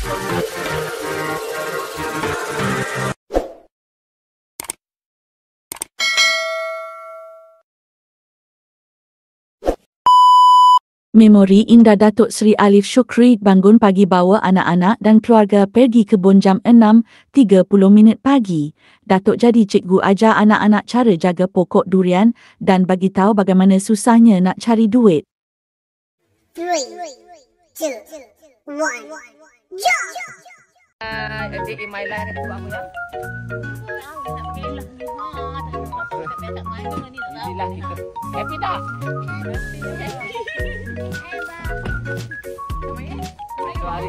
Memori indah Datuk Seri Alif Shukri bangun pagi bawa anak-anak dan keluarga pergi kebun jam 6.30 pagi. Datuk jadi cikgu ajar anak-anak cara jaga pokok durian dan bagi tahu bagaimana susahnya nak cari duit. 3, 2, 1, jump! A day in my life ni buat aku ya. Inilah kita. Happy tak? Hari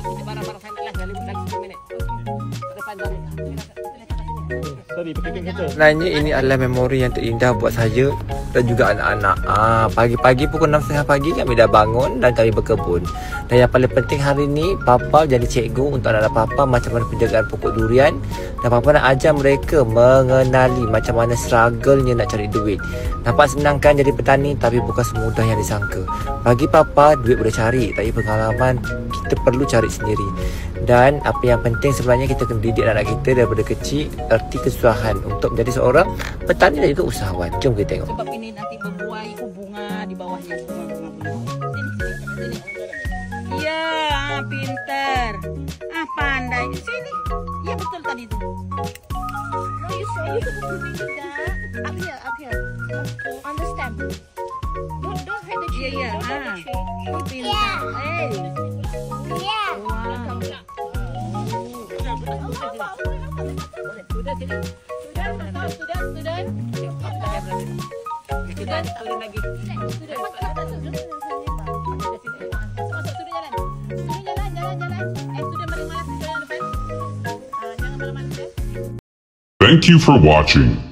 ni barang-barang saya nak lagi 10 minit. Depan jam ni. Sebenarnya ini adalah memori yang terindah buat saya dan juga anak-anak. Pagi-pagi pukul 6.30 pagi kami dah bangun dan kami berkebun. Dan yang paling penting hari ni Papa jadi cikgu untuk anak-anak Papa macam mana penjagaan pokok durian. Dan Papa nak ajar mereka mengenali macam mana struggle-nya nak cari duit. Nampak senang kan jadi petani, tapi bukan semudah yang disangka. Bagi Papa, duit boleh cari, tapi pengalaman kita perlu cari sendiri. Dan apa yang penting sebenarnya kita kena didik anak kita daripada kecil erti kesusahan untuk menjadi seorang petani dan juga usahawan. Jom kita tengok. Sebab ini nanti membuai bunga di bawahnya. Ya, pintar. Pandai. Sini. Ya betul tadi tu. No, you supposed to be juga. Up here. On the stem. Don't hurt the tree. Yeah. Don't hurt the tree. Pintar. Hey. Yeah. Wow. Sudah sini. Student lagi. Thank you for watching.